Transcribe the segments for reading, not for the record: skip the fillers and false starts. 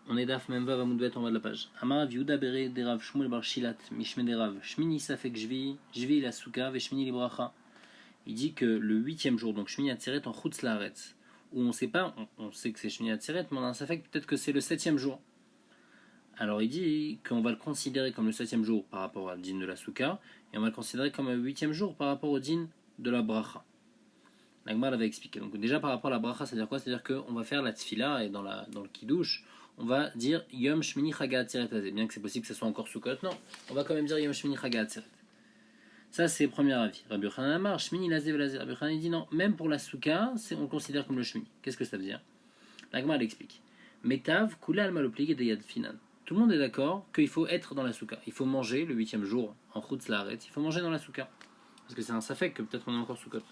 On est daf memva vamoudbet en bas de la page. Amar viuda bere derav shmuel bar shilat mishme derav shmini safek jvi la souka ve shmini libracha. Il dit que le 8e jour, donc shmini atzeret en chutz laaretz, où on sait pas, on sait que c'est shmini atzeret, mais on a un safek peut-être que c'est le 7e jour. Alors il dit qu'on va le considérer comme le 7e jour par rapport à din de la souka, et on va le considérer comme le 8e jour par rapport au din de la bracha. L'Agmar l'avait expliqué. Donc déjà par rapport à la bracha, c'est-à-dire quoi? C'est-à-dire qu'on va faire la tfila et dans le kiddush, on va dire Yom Shmini Chaga Atzeret Azeh. Bien que c'est possible que ce soit encore Sukkot, non. On va quand même dire Yom Shmini Chaga Atzeret. Ça c'est le premier avis. Rabbi Yochanan Amar, Shmini Lazeh Velazeh. Rabbi Yochanan dit non, même pour la Souka, on le considère comme le Shmini. Qu'est-ce que ça veut dire? L'Agmar l'explique. Metav Kula Al-Maloplig de Yad Finan. Tout le monde est d'accord qu'il faut être dans la Souka. Il faut manger le 8e jour en Chutz Laaretz. Il faut manger dans la Souka. Parce que c'est un safek que peut-être on est encore Sukkot.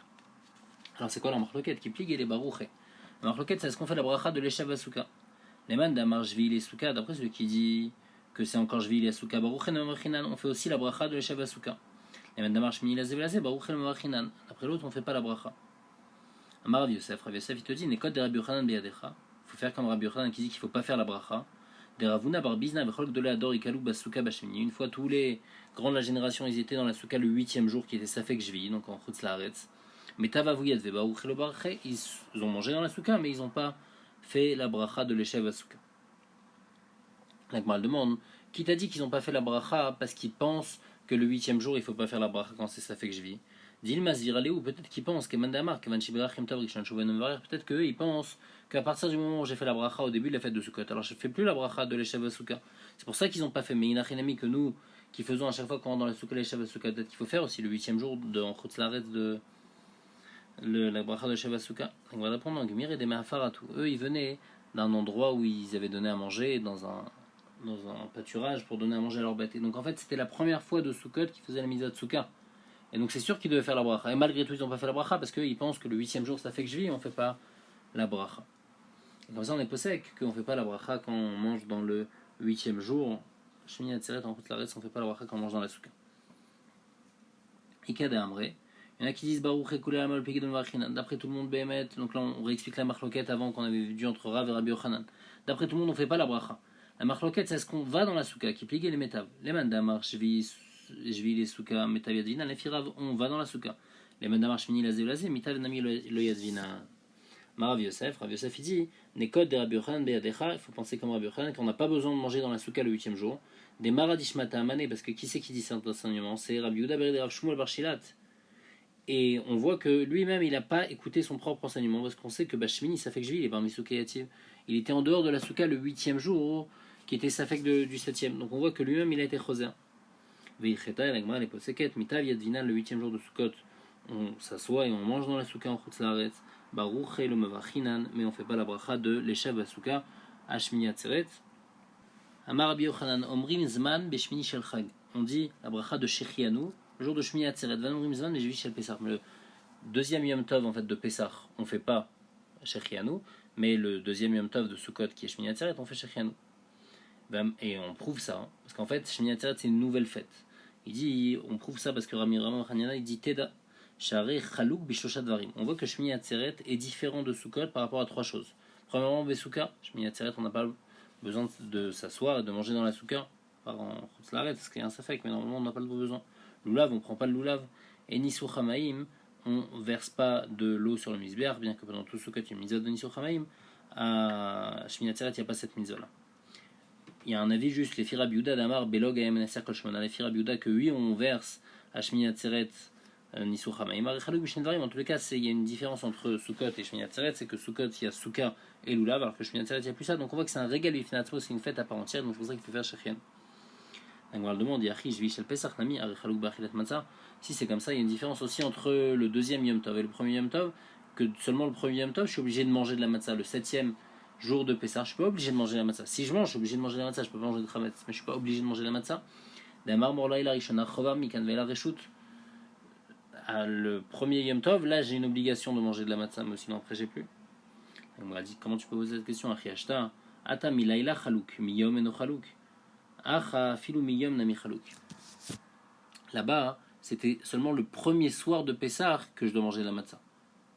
Alors c'est quoi la marloquette qui pligue et les barouchés? La marloquette, c'est ce qu'on fait la bracha de l'Eshav Asuka. Les man d'Amar Jvili et Souka, d'après celui qui dit que c'est encore Jvili et Souka, Baruchen Mavachinan, on fait aussi la bracha de l'Eshav Asuka. Les man d'Amar Shmini Lazeh Velazeh, Baruchen Mavachinan. Après l'autre, on ne fait pas la bracha. Amar Rav Yosef, il te dit, Nekot de Rabbi Yochanan Beyadecha. Il faut faire comme Rabbi Yochanan qui dit qu'il ne faut pas faire la bracha. De Ravuna Bar Bizna, Becholk de Leador, Ikalou, Basuka, Bashmini. Une fois, tous les grands de la génération, ils étaient dans la Souka le 8e jour qui était Safek Jvili, donc en Chutz Laaretz. Mais Tavavuyat Vebaouch le Barché, ils ont mangé dans la souka, mais ils n'ont pas fait la bracha de l'Eshev Souka. L'Agmal demande, qui t'a dit qu'ils n'ont pas fait la bracha parce qu'ils pensent que le 8e jour il ne faut pas faire la bracha quand c'est ça fait que je vis? Dis-le Mazir ou peut-être qu'ils pensent que Mandamar, que peut-être qu'eux ils pensent qu'à partir du moment où j'ai fait la bracha au début de la fête de Sukkot, alors je ne fais plus la bracha de l'Eshev Souka. C'est pour ça qu'ils n'ont pas fait. Mais il n'a rien mis que nous qui faisons à chaque fois qu'on rentre dans la souka l'Eshev Souka, peut-être qu'il faut faire aussi le 8e jour en Chutz Laaretz de la bracha de Sheva Souka. On va l'apprendre en Gemir et des Mahafaratou. Eux, ils venaient d'un endroit où ils avaient donné à manger, dans un pâturage pour donner à manger à leurs bêtes. Et donc en fait, c'était la première fois de Sukkot qu'ils faisaient la mise à Souka. Et donc c'est sûr qu'ils devaient faire la bracha. Et malgré tout, ils n'ont pas fait la bracha parce qu'ils pensent que le 8e jour, ça fait que je vis, on ne fait pas la bracha. Et comme ça, on est possèque qu'on ne fait pas la bracha quand on mange dans le 8e jour. Shmini Atzeret, en Chutz Laaretz, on ne fait pas la bracha quand on mange dans la Souka. Ika de Amré. Il y en a qui disent Baruch Ekule Amal Pegidon Vachinan. D'après tout le monde, Behemet. Donc là, on réexplique la marloquette avant qu'on avait vu entre Rav et Rabbi Yochanan. D'après tout le monde, on ne fait pas la bracha. La marloquette, c'est ce qu'on va dans la souka, qui pligue les métav. Les mandamar, Shvi les souka, métav yadvina. Les firav, on va dans la souka. Les mandamar, Shmini lazé lazé, métav nami le yadvina. Rav Yosef il dit Nekot de Rabbi Yochanan beyadecha. Il faut penser comme Rabbi Yochanan qu'on n'a pas besoin de manger dans la souka le 8e jour. Des maradishmata amane, parce que qui c'est qui dit cet enseignement? C'est Rabbi Yehuda ber Rav Shmuel bar Shilat. Et on voit que lui-même, il n'a pas écouté son propre enseignement, parce qu'on sait que Bashmini, Safek Jvi, il est parmi Souka Yativ. Il était en dehors de la Souka le 8e jour, qui était Safek du 7e. Donc on voit que lui-même, il a été Choser. Veicheta, l'Agma, les Poseket, Mitav Yadvina, le 8e jour de Sukkot. On s'assoit et on mange dans la Souka en Chutz Laaretz. Baruch le Mavachinan, mais on ne fait pas la bracha de l'Eshav Asuka, Ashmini Atzeret. Amar Rabbi Yochanan, Omrim Zman, Beshmini Shel Chag. On dit la bracha de Shechianu, le jour de Shmini Atzeret, Vanourim Zman, Beshmini Shel Pesach. Le deuxième Yom Tov en fait, de Pesach, on ne fait pas Shechianu, mais le deuxième Yom Tov de Sukkot qui est Shmini Atzeret, on fait Shechianu. Et on prouve ça, hein, parce qu'en fait, Shmini Atzeret, c'est une nouvelle fête. Il dit, on prouve ça parce que Rami Haniana, il dit Teda, Share Chalouk Bishosha Dvarim. On voit que Shmini Atzeret est différent de Sukkot par rapport à trois choses. Premièrement, Besouka, Shmini Atzeret, on n'a pas besoin de s'asseoir et de manger dans la souka en Chutz Laaretz, parce qu'il y a un safek, mais normalement on n'a pas le besoin. Loulav, on ne prend pas le loulav. Et Nisou Chamaim, on ne verse pas de l'eau sur le misbéach, bien que pendant tout souka il y a une mitzvah de Nisou Chamaim. À Shmini Atzeret, il n'y a pas cette mitzvah là. Il y a un avis juste, les Fira Biuda d'Amar Belog Ayem Nasser Kol Shmona, les Fira Biuda que oui, on verse à Shmini Atzeret Nisou Chamaim. En tous les cas, il y a une différence entre Sukkot et Shmini Atzeret, c'est que Sukkot, il y a souka et loulav, alors que Shmini Atzeret, il n'y a plus ça. Donc on voit que c'est un régal Bifinatzmo, c'est une fête à part entière, donc c'est pour ça qu'il faut faire Shechian. Donc on le demande, si c'est comme ça, il y a une différence aussi entre le deuxième Yom Tov et le premier Yom Tov, que seulement le premier Yom Tov, je suis obligé de manger de la matzah. Le 7e jour de Pessah, je suis pas obligé de manger de la matzah. Si je mange, je suis obligé de manger de la matzah, je peux pas manger de chametz, mais je suis pas obligé de manger de la matzah. Le premier Yom Tov, là j'ai une obligation de manger de la matzah, mais sinon après j'ai plus. On m'a dit, comment tu peux poser cette question? Achiashta, ata milaila chalouk, miyom eno chalouk. Acha filou miyom nami chalouk. Là-bas, c'était seulement le premier soir de Pessah que je dois manger de la matzah.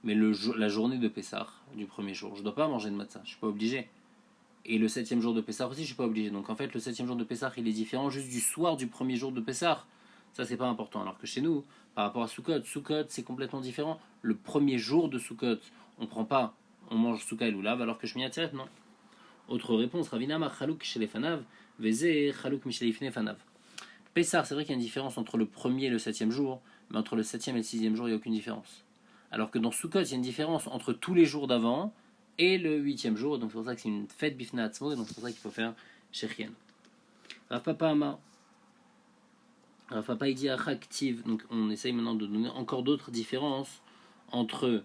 Mais la journée de Pessah, du premier jour, je ne dois pas manger de matzah, je ne suis pas obligé. Et le septième jour de Pessah aussi, je suis pas obligé. Donc en fait, le septième jour de Pessah, il est différent juste du soir du premier jour de Pessah. Ça, c'est pas important. Alors que chez nous, par rapport à Sukkot, Sukkot, c'est complètement différent. Le premier jour de Sukkot, on prend pas, on mange Souka et Lulav, alors que Shmini Atzeret, non. Autre réponse, Ravinama Chalouk chez les Fanav, Veze Chalouk Michelifne Fanav. Pessah, c'est vrai qu'il y a une différence entre le premier et le septième jour, mais entre le septième et le sixième jour, il n'y a aucune différence. Alors que dans Sukkot, il y a une différence entre tous les jours d'avant et le huitième jour, donc c'est pour ça que c'est une fête Bifna Atzmo, et donc c'est pour ça qu'il faut faire Shechien. Rav Papa Amar. Rav Papa il dit Achaktiv, donc on essaye maintenant de donner encore d'autres différences entre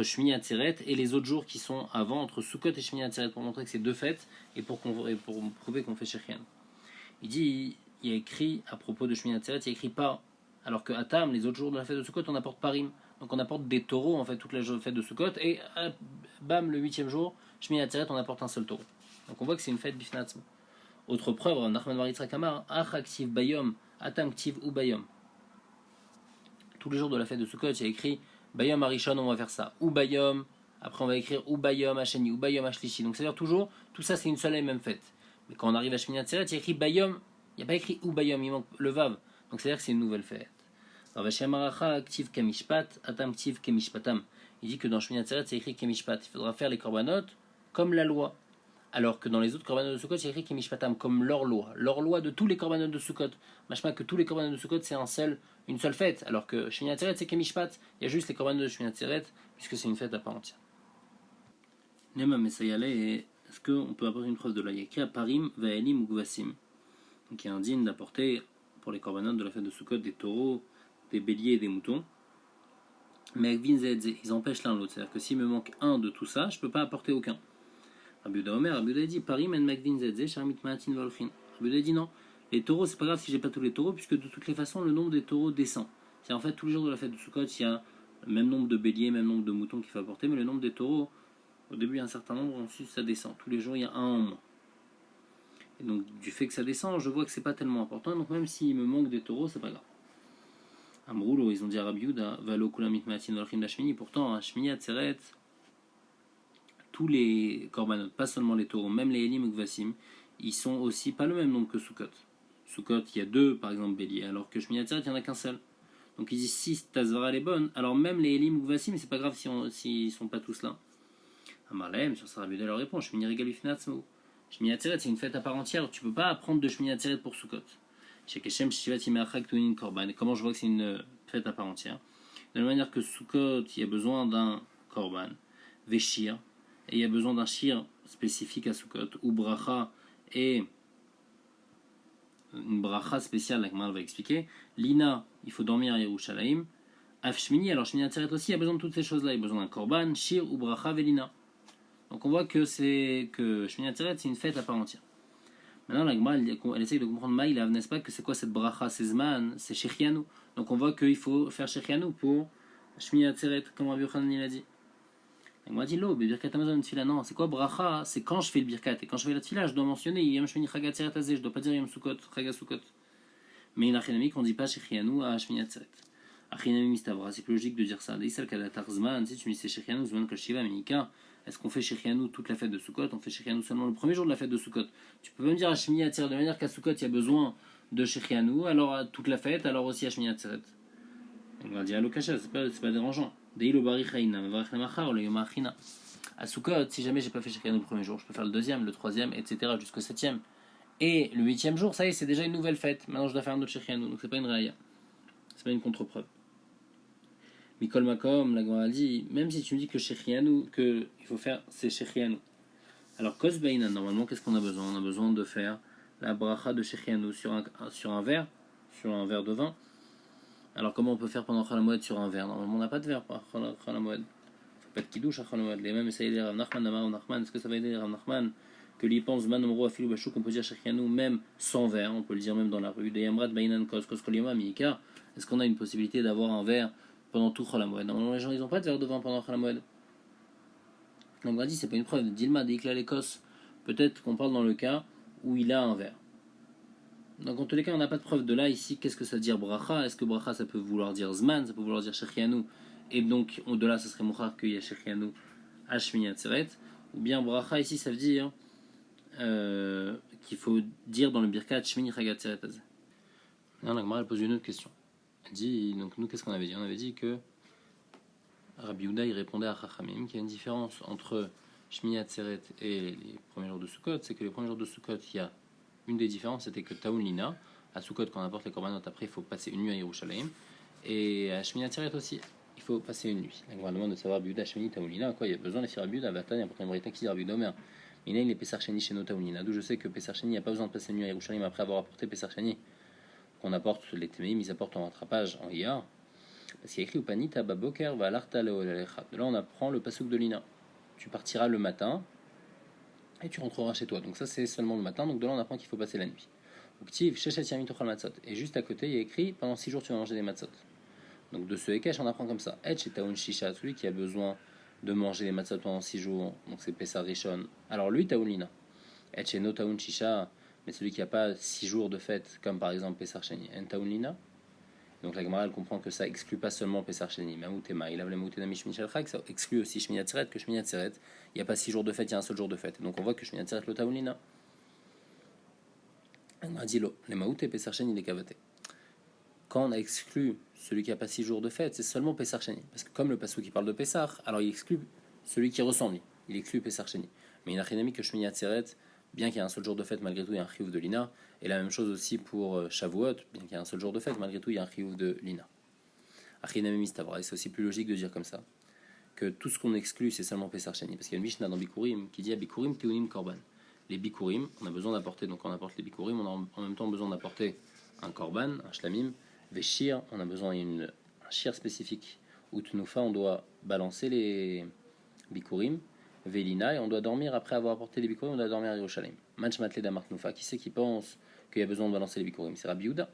Shmini Atzeret et les autres jours qui sont avant, entre Sukkot et Shmini Atzeret, pour montrer que c'est deux fêtes et pour prouver qu'on fait Shechien. Il y a écrit à propos de Shmini Atzeret, il y a écrit pas, alors que Atam, les autres jours de la fête de Sukkot, on apporte parim. Donc on apporte des taureaux en fait toute la fête de Sukkot et bam, le huitième jour, Shmini Atzeret, on apporte un seul taureau. Donc on voit que c'est une fête Bifna Atzmo. Autre preuve, Nachman Bar Yitzhak Amar, Ach Aktiv Bayom, Atam Ktiv ou Bayom. Tous les jours de la fête de Sukkot, il y a écrit Bayom Arishon, on va faire ça. Ou Bayom, après on va écrire ou Bayom Hasheni, ou Bayom Hashlishi. Donc c'est-à-dire toujours, tout ça c'est une seule et même fête. Mais quand on arrive à Shmini Atzeret, il y a écrit Bayom, il n'y a pas écrit ou Bayom, il manque le Vav. Donc c'est-à-dire que c'est une nouvelle fête. Ktiv Kemishpat, Atam Ktiv Kemishpatam. Il dit que dans Shmini Atzeret, c'est écrit Kemishpat. Il faudra faire les korbanot comme la loi. Alors que dans les autres korbanot de Sukkot, c'est écrit Kemishpatam, comme leur loi de tous les korbanot de Sukkot. Machma que tous les korbanot de Sukkot, c'est une seule fête. Alors que Shmini Atzeret, c'est Kemishpat. Il y a juste les korbanot de Shmini Atzeret, puisque c'est une fête à part entière. Nema Mesayale, est-ce qu'on peut avoir une preuve de là? Il y a écrit à Parim, Vaelim ou Gvasim. Donc il est indigne d'apporter pour les korbanot de la fête de Sukkot des taureaux, des béliers et des moutons. Mais avec Vinzedze, ils empêchent l'un l'autre. C'est-à-dire que s'il me manque un de tout ça, je ne peux pas apporter aucun. Rabbi Yehuda dit Parim en Magvin Zedze, Sharmit Maatin Volchin. Rabbi Yehuda dit non, les taureaux, c'est pas grave si j'ai pas tous les taureaux, puisque de toutes les façons, le nombre des taureaux descend. C'est en fait tous les jours de la fête de Sukkot, il y a le même nombre de béliers, même nombre de moutons qu'il faut apporter, mais le nombre des taureaux, au début, il y a un certain nombre, ensuite ça descend. Tous les jours, il y a un en moins. Et donc, du fait que ça descend, je vois que c'est pas tellement important, donc même s'il me manque des taureaux, c'est pas grave. Amroulo, ils ont dit à Rabbi Yehuda, Valo Kulamit Maatin Volchin Lashmini, pourtant, à Shmini Atzeret, tous les korbanot, pas seulement les taureaux, même les Elim ou Gvasim, ils sont aussi pas le même nombre que Sukkot. Sukkot, il y a deux, par exemple, béliers, alors que Shmini Atzeret, il n'y en a qu'un seul. Donc ils disent si ta zvara est bonne, alors même les Elim ou Gvasim, c'est pas grave s'ils ne sont pas tous là. Amarlem, sur sa Rabbi Yehuda leur répond Shmini Regal Bifna Atzmo. Shmini Atzeret, c'est une fête à part entière, tu peux pas apprendre de Shmini Atzeret pour Sukkot. Chez Keshem, Shivat Yimeachak Tunin Korban. Comment je vois que c'est une fête à part entière? De la manière que Sukkot, il y a besoin d'un Korban, Veshir, et il y a besoin d'un shir spécifique à Sukkot, ou bracha, et une bracha spéciale, la Gemara va expliquer. Lina, il faut dormir à Yerushalayim. Afshmini, alors Shmini Atzeret aussi, il y a besoin de toutes ces choses-là. Il y a besoin d'un korban, shir, ou bracha, velina. Donc on voit que Shmini Atzeret, c'est une fête à part entière. Maintenant, la Gemara, elle essaye de comprendre Maïla, n'est-ce pas, que c'est quoi cette bracha, c'est Zman, c'est Shechianu. Donc on voit qu'il faut faire Shechianu pour Shmini Atzeret, comme Rabbi Yochanan il a dit. Il m'a dit l'eau, birkat Amazon tfila, non, c'est quoi bracha? C'est quand je fais le birkat, et quand je fais la tfila, je dois mentionner yom shmini chagat atzeret azeh, je dois pas dire yom sukkot, chagat sukkot. Mais il a chinami qu'on dit pas shechianu à shmini atzeret. Achinami mistavra, c'est plus logique de dire ça. Deisal kadatar zman, si tu me dis c'est shechianu zman kol shiva minika, est-ce qu'on fait shechianu toute la fête de Sukkot? On fait shechianu seulement le premier jour de la fête de Sukkot. Tu peux même dire à shmini atzeret de manière qu'à Sukkot il y a besoin de shechianu, alors à toute la fête, alors aussi à shmini atzeret. On va dire alokasha, c'est pas dérangeant. À Sukkot, si jamais j'ai pas fait Shechianu le premier jour, je peux faire le deuxième, le troisième, etc. jusqu'au septième. Et le huitième jour, ça y est, c'est déjà une nouvelle fête. Maintenant, je dois faire un autre Shechianu, donc c'est pas une raya. C'est pas une contre-preuve. Mikol Makom, la Gemara dit, même si tu me dis que Shechianu, que il faut faire, c'est Shechianu. Alors, Kos Beinan, normalement, qu'est-ce qu'on a besoin? On a besoin de faire la bracha de Shechianu sur un verre de vin. Alors comment on peut faire pendant Chalamoed sur un verre? Normalement on n'a pas de verre pour Chalamoed. Il ne faut pas de kidouche à Chalamoed. Les mêmes essayent de dire Rav Nachman, Amar Nachman. Est-ce que ça va aider Rav Nachman que lui pense Man Omro Afilou Bachou qu'on peut dire Shechianu même sans verre? On peut le dire même dans la rue. Des Yamrat Bainan Kos Kos Kolioma Miika. Est-ce qu'on a une possibilité d'avoir un verre pendant tout Chalamoed? Normalement les gens ils n'ont pas de verre de vin pendant Chalamoed. Donc on m'a dit c'est pas une preuve. Dilma Deikla Lekos. Peut-être qu'on parle dans le cas où il a un verre. Donc en tous les cas, on n'a pas de preuve de là. Ici, qu'est-ce que ça veut dire bracha? Est-ce que bracha, ça peut vouloir dire zman? Ça peut vouloir dire shechianu? Et donc, de là, ça serait mouchar qu'il y a shechianu à Shmini Atzeret? ou bien bracha ici ça veut dire qu'il faut dire dans le birkat Shmini Chag Atzeret Hazeh. Là, la Gemara elle pose une autre question. Elle dit, donc nous qu'est-ce qu'on avait dit? On avait dit que Rabbi Yehuda il répondait à Chachamim qu'il y a une différence entre Shmini Atzeret et les premiers jours de Sukkot, c'est que les premiers jours de Sukkot, il y a une des différences, c'était que Taoun Lina, à Sukkot quand on apporte les korbanot, après il faut passer une nuit à Yerushalayim, et à Shmini Atzeret aussi, il faut passer une nuit. La Gemara demande de savoir Rabbi Yehuda Shmini Taoun Lina, quoi, il y a besoin de faire Rabbi Yehuda, Vatan, il y a pourtant une braïta qui dit Rabbi Yehuda Omer. Mais là, il est Pessar Sheni chez nos Taoun Lina, d'où je sais que Pessar Sheni, il n'y a pas besoin de passer une nuit à Yerushalayim après avoir apporté Pessar Sheni. Qu'on apporte les téméim, ils apportent en rattrapage en Iyar. Parce qu'il y a écrit Upanita Baboker va l'arta leolecha. De là, on apprend le pasuk de Lina. Tu partiras le matin et tu rentreras chez toi. Donc, ça, c'est seulement le matin. Donc, de là, on apprend qu'il faut passer la nuit. Et juste à côté, il y a écrit pendant 6 jours, tu vas manger des matzot. Donc, de ce Hekesh, on apprend comme ça. Et chez Taoun Shisha, celui qui a besoin de manger les matzot pendant 6 jours. Donc, c'est Pessar Rishon. Alors, lui, Taoun Lina. Et chez No Taoun Shisha. Mais celui qui n'a pas 6 jours de fête, comme par exemple Pessar Sheni, en Taoun Lina. Donc la Gemara elle comprend que ça exclut pas seulement Pessar Sheni, Maoutema, il a le Maoutena Mishmin Shalchak, ça exclut aussi Shmini Atzeret, que Shmini Atzeret, il n'y a pas 6 jours de fête, il y a un seul jour de fête. Donc on voit que Shmini Atzeret le Taoun Lina. La Gemara dit les Maout et Pessar Sheni les Kavate. Quand on a exclu celui qui n'a pas 6 jours de fête, c'est seulement Pessar Sheni. Parce que comme le Passou qui parle de Pessar, alors il exclut celui qui ressemble, il exclut Pessar Sheni. Mais il n'a rien mis que Shmini Atzeret, bien qu'il y ait un seul jour de fête, malgré tout, il y a un chiyuv de Lina. Et la même chose aussi pour Shavuot, bien qu'il y ait un seul jour de fête, malgré tout, il y a un chiyuv de Lina. Achinami Mistavra, et c'est aussi plus logique de dire comme ça, que tout ce qu'on exclut, c'est seulement Pessar Sheni. Parce qu'il y a une Mishnah dans Bikurim qui dit à Bikurim Teunim Korban. Les Bikurim, on a besoin d'apporter, donc quand on apporte les Bikurim, on a en même temps besoin d'apporter un Korban, un Shlamim, Veshir, on a besoin d'un Shir spécifique. Ou Tnufa, on doit balancer les Bikurim. Velina, et on doit dormir après avoir apporté les bikurim, on doit dormir à Yerushalayim. Manch matle d'amartnufa, qui c'est qui pense qu'il y a besoin de balancer les bikurim? C'est Rabbi Yehuda.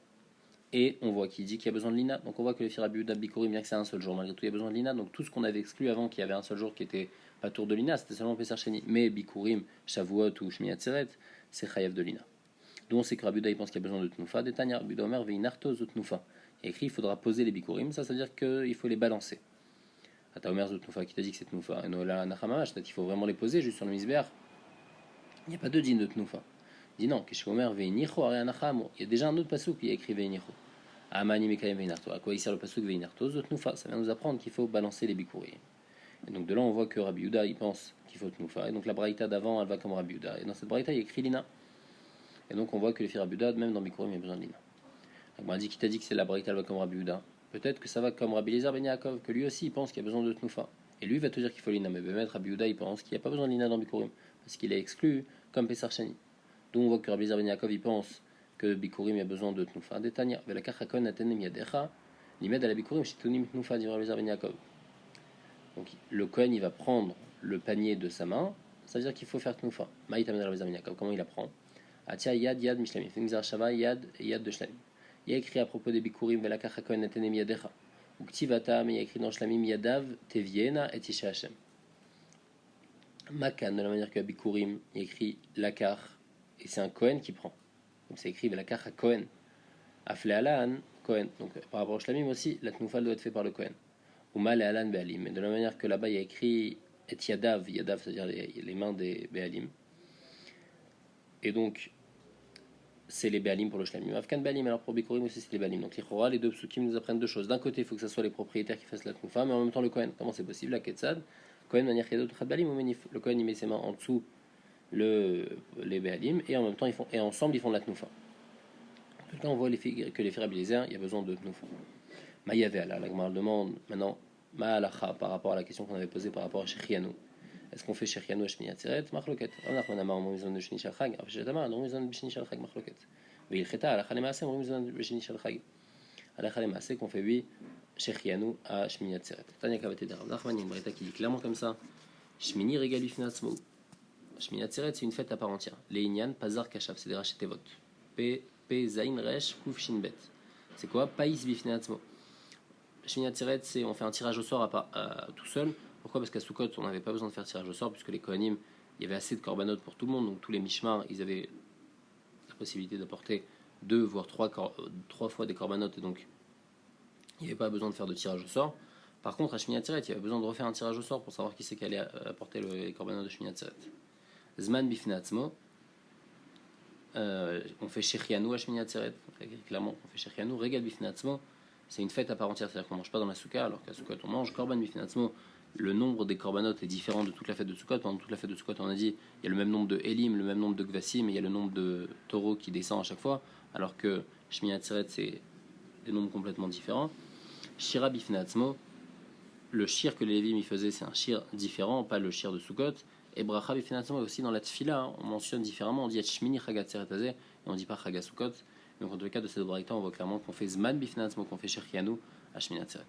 Et on voit qu'il dit qu'il y a besoin de Lina. Donc on voit que les filles Rabbi Yehuda bikurim, bien que c'est un seul jour, malgré tout il y a besoin de Lina. Donc tout ce qu'on avait exclu avant, qu'il y avait un seul jour qui était pas tour de Lina, c'était seulement Pessar Sheni. Mais bikurim, Shavuot ou Shmini Atzeret, c'est Chayav de Lina. D'où on sait que Rabbi Yehuda il pense qu'il y a besoin de Tnufa. Détania, Rabbi Yehuda Omer veinartos de Tnufa. Il y a écrit il faudra poser les bikurim, ça veut dire qu'il faut les balancer. Ata Omer Zutnufa qui t'a dit que c'est Tnufa. Et Nola Nachamamash, peut-être qu'il faut vraiment les poser juste sur le misbéar. Il n'y a pas de din de Tnufa. Il dit non, Kesh Omer Veinicho Areanachamo. Il y a déjà un autre pasuk qui a écrit Veinicho. Amani Mekayem Veinarto. À quoi il sert le pasuk Veinarto Zutnufa? Ça vient nous apprendre qu'il faut balancer les bikurim. Et donc de là on voit que Rabbi Yehuda il pense qu'il faut Tnufa. Et donc la braïta d'avant elle va comme Rabbi Yehuda. Et dans cette braïta il y a écrit Lina. Et donc on voit que les filles Rabbi Yehuda, même dans bikurim il y a besoin de Lina. Donc on m'a dit qui t'a dit que c'est la braïta elle va comme Rabbi Yehuda. Peut-être que ça va comme Rabbi Eliezer ben Yaakov, que lui aussi il pense qu'il y a besoin de Tnufa. Et lui va te dire qu'il faut Lina, mais Rabbi Yehuda il pense qu'il n'y a pas besoin de Lina dans Bikurim, parce qu'il est exclu comme Pessar Sheni. Donc on voit que Rabbi Eliezer ben Yaakov il pense que Bikurim il y a besoin de Tnufa. Détania, Velakach Hakon Atenem Yadecha, Limed à la Bikurim, Shitunim Tnufa, dit Rabbi Eliezer ben Yaakov. Donc le Kohen il va prendre le panier de sa main, ça veut dire qu'il faut faire Tnufa. Maïtam Rabbi Eliezer ben Yaakov, comment il apprend? Atia Yad Yad Mishlamim, Fimzar Shava Yad et Yad de Shlamim. Il y a écrit à propos des Bikurim, Velakach Hakon Atenem Yadecha. Ou Ktivata, mais il y a écrit dans Shlamim Yadav, Teviena et Tisha Hashem. Makan, de la manière que Bikurim, il y a écrit Lakar, et c'est un Kohen qui prend. Donc c'est écrit Velakar à Kohen. Aflealan, Kohen. Donc par rapport au Shlamim aussi, la Tnufa doit être faite par le Kohen. Ou Mal et Alan Be'alim. Mais de la manière que là-bas il y a écrit Et Yadav, Yadav, c'est-à-dire les mains des Be'alim. Et donc, c'est les Béalim pour le Shlamim. Afkan Béalim, alors pour Bikurim aussi c'est les Béalim. Donc les deux psukim nous apprennent deux choses. D'un côté, il faut que ce soit les propriétaires qui fassent la Tnufa, mais en même temps le Kohen. Comment c'est possible? La Ketzad, Kohen manière Kedot Chad Béalim ou Menif. Le Kohen il met ses mains en dessous les Béalim et en même temps et ensemble ils font la Tnufa. Tout le temps on voit que les frères Abélézer, il y a besoin de Tnufa. Maïavé, la Gemara demande maintenant Ma'alacha par rapport à la question qu'on avait posée par rapport à Shechianu. Est-ce qu'on fait Shechianu à Shmini Atzeret? Machloket. On a Amar Morizon de Shmini Shalchag. Après Shetamar, Morizon de Shmini Shalchag, Machloket. Mais il cheta, Alakha Lemaaseh, Morizon de Shmini Shalchag. Alakha Lemaaseh qu'on fait oui Shechianu à Shmini Atzeret. Tanya Kavate de Rav Nachman, une braïta qui dit clairement comme ça Shmini Regalu Finatzmo. Shmini Atzeret, c'est une fête à part entière. Les Inyan, Pazar Kashav, c'est des rachetevot. P Zain Resh Kuf Shin Bet. C'est quoi? Païs Bifinatzmo. Shmini Atzeret, c'est on fait un tirage au sort tout seul. Pourquoi? Parce qu'à Sukkot, on n'avait pas besoin de faire tirage au sort, puisque les Kohanim, il y avait assez de korbanot pour tout le monde, donc tous les mishmar, ils avaient la possibilité d'apporter 2 voire 3 fois des korbanot, et donc il n'y avait pas besoin de faire de tirage au sort. Par contre, à Shmini Atzeret, il y avait besoin de refaire un tirage au sort pour savoir qui c'est qui allait apporter les korbanot de Shmini Atzeret. Zman bifnei atzmo, on fait Shechianu à Shmini Atzeret, clairement on fait Shechianu. Regal bifnei atzmo, c'est une fête à part entière, c'est-à-dire qu'on ne mange pas dans la souka, alors qu'à Sukkot on mange. Korban bifnei atzmo, le nombre des korbanot est différent de toute la fête de Sukkot. Pendant toute la fête de Sukkot, on a dit il y a le même nombre de Elim, le même nombre de Gvasim, et il y a le nombre de taureaux qui descend à chaque fois, alors que Shmini Atzeret c'est des nombres complètement différents. Shira bifnei atzmo, le shir que les Lévim y faisaient, c'est un shir différent, pas le shir de Sukkot. Et bracha bifnei atzmo, aussi dans la tfila, on mentionne différemment, on dit Shmini chag atzeret hazeh, et on dit pas chag Sukkot. Donc en tout cas de cette braïta, on voit clairement qu'on fait zman bifnei atzmo, qu'on fait shechianu à Shmini Atzeret.